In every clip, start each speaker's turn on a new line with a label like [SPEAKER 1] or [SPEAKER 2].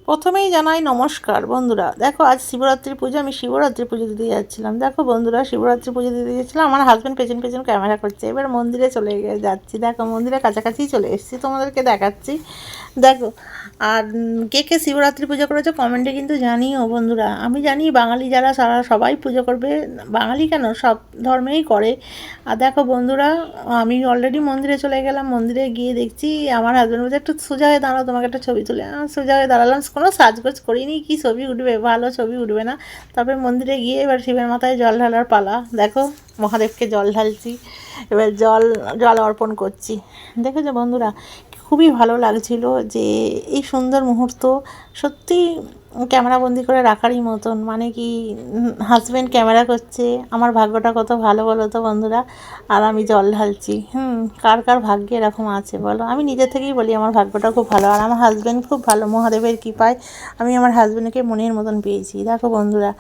[SPEAKER 1] প্রথমেই জানাই নমস্কার বন্ধুরা। দেখো আজ শিবরাত্রি পুজো, আমি শিবরাত্রি পুজো দিতে যাচ্ছিলাম। দেখো বন্ধুরা, শিবরাত্রি পুজো দিতে যাচ্ছিলাম, আমার হাজব্যান্ড পেছন পেছন ক্যামেরা করছে। এবার মন্দিরে চলে যাচ্ছি। দেখো মন্দিরের কাছাকাছি চলে এসেছি, তোমাদেরকে দেখাচ্ছি। দেখো আর কে কে শিবরাত্রি পুজো করেছো কমেন্টে কিন্তু জানিও বন্ধুরা। আমি জানি বাঙালি যারা সারা সবাই পুজো করবে, বাঙালি কেন সব ধর্মেই করে। আর দেখো বন্ধুরা, আমি অলরেডি মন্দিরে চলে গেলাম। মন্দিরে গিয়ে দেখছি আমার হাজব্যান্ড বলছে একটু সোজা হয়ে দাঁড়াও, তোমাকে একটা ছবি তুলে। সোজা হয়ে দাঁড়ালাম, কোনো সাজগোজ করিনি, কি ছবি উঠবে, ভালো ছবি উঠবে না। তারপরে মন্দিরে গিয়ে এবার শিবের মাথায় জল ঢালার পালা। দেখো মহাদেবকে জল ঢালছি, এবার জল জল অর্পণ করছি। দেখেছো বন্ধুরা, খুবই ভালো লাগছিল যে এই সুন্দর মুহূর্ত সত্যি ক্যামেরাবন্দি করে রাখারই মতন। মানে কি, হাজব্যান্ড ক্যামেরা করছে, আমার ভাগ্যটা কত ভালো বলো তো বন্ধুরা। আর আমি জল ঢালছি। কার কার ভাগ্যে এরকম আছে বলো। আমি নিজে থেকেই বলি আমার ভাগ্যটা খুব ভালো, আর আমার হাজব্যান্ড খুব ভালো। মহাদেবের কৃপায় আমি আমার হাজব্যান্ডকে মনের মতন পেয়েছি। দেখো বন্ধুরা,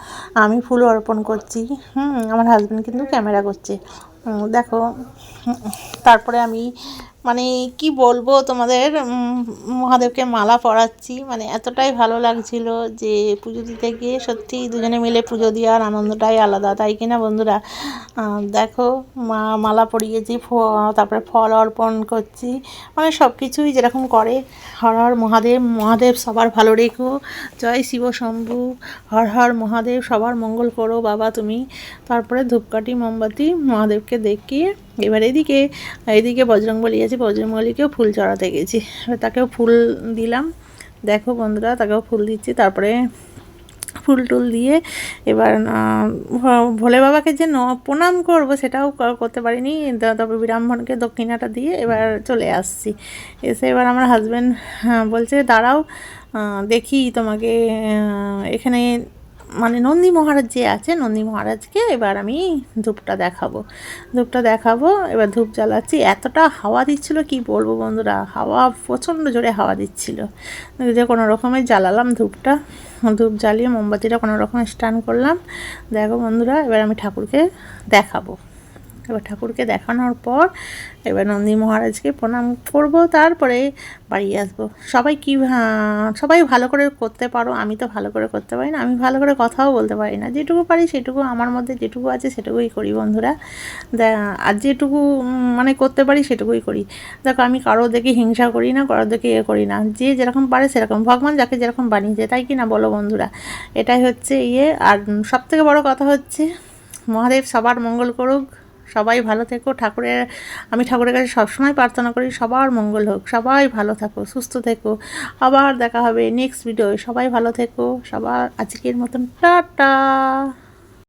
[SPEAKER 1] আমি ফুল অর্পণ করছি, আমার হাজব্যান্ড কিন্তু ক্যামেরা করছে। দেখো তারপরে আমি মানে কি বলবো তোমাদের, মহাদেবকে মালা পরাচ্ছি। মানে এতটাই ভালো লাগছিল যে পুজো দিতে গিয়ে সত্যি দুজনে মিলে পুজো দেওয়ার আনন্দটাই আলাদা, তাই কিনা বন্ধুরা। দেখো মালা পরিয়েছি, তারপরে ফল অর্পণ করছি, মানে সব কিছুই যেরকম করে। হর হর মহাদেব, মহাদেব সবার ভালো রেখো, জয় শিব শম্ভু, হর হর মহাদেব, সবার মঙ্গল করো বাবা তুমি। তারপরে ধূপকাঠি মোমবাতি মহাদেবকে দেখিয়ে এবার এইদিকে বজরংবলী আছে, বজরংবলীকেও ফুল চড়াতে গেছি, তাকেও ফুল দিলাম। দেখো বন্ধুরা, তাকেও ফুল দিচ্ছি। তারপরে ফুল টুল দিয়ে এবার ভোলে বাবাকে যে প্রণাম করবো সেটাও করতে পারিনি। তবে ব্রাহ্মণকে দক্ষিণাটা দিয়ে এবার চলে আসছি। এসে এবার আমার হাজব্যান্ড বলছে দাঁড়াও দেখি তোমাকে এখানে, মানে নন্দী মহারাজ যে আছে, নন্দী মহারাজকে এবার আমি ধূপটা দেখাবো। এবার ধূপ জ্বালাচ্ছি, এতটা হাওয়া দিচ্ছিল কি বলবো বন্ধুরা, হাওয়া প্রচণ্ড জোরে হাওয়া দিচ্ছিল, যে কোনো রকমের জ্বালালাম ধূপটা। ধূপ জ্বালিয়ে মোমবাতিটা কোনো রকম স্টান করলাম। দেখো বন্ধুরা, এবার আমি ঠাকুরকে দেখাবো। এবার ঠাকুরকে দেখানোর পর এবার নন্দী মহারাজকে প্রণাম করব, তারপরে বাড়ি আসবো। সবাই ভালো করে করতে পারো, আমি তো ভালো করে করতে পারি না, আমি ভালো করে কথাও বলতে পারি না। যেটুকু পারি সেটুকু, আমার মধ্যে যেটুকু আছে সেটুকুই করি বন্ধুরা। আর যেটুকু মানে করতে পারি সেটুকুই করি। দেখো আমি কারো দেখে হিংসা করি না, কারো দেখে করি না, যে যেরকম পারে সেরকম, ভগবান যাকে যেরকম বানিয়েছে, তাই কি না বলো বন্ধুরা। এটাই হচ্ছে আর সবথেকে বড় কথা হচ্ছে মহাদেব সবার মঙ্গল করুক, সবাই ভালো থেকো। আমি ঠাকুরের কাছে সবসময় প্রার্থনা করি সবার মঙ্গল হোক, সবাই ভালো থাকো, সুস্থ থেকো। আবার দেখা হবে নেক্সট ভিডিও। সবাই ভালো থেকো, সবার আজকের মতন টাটা।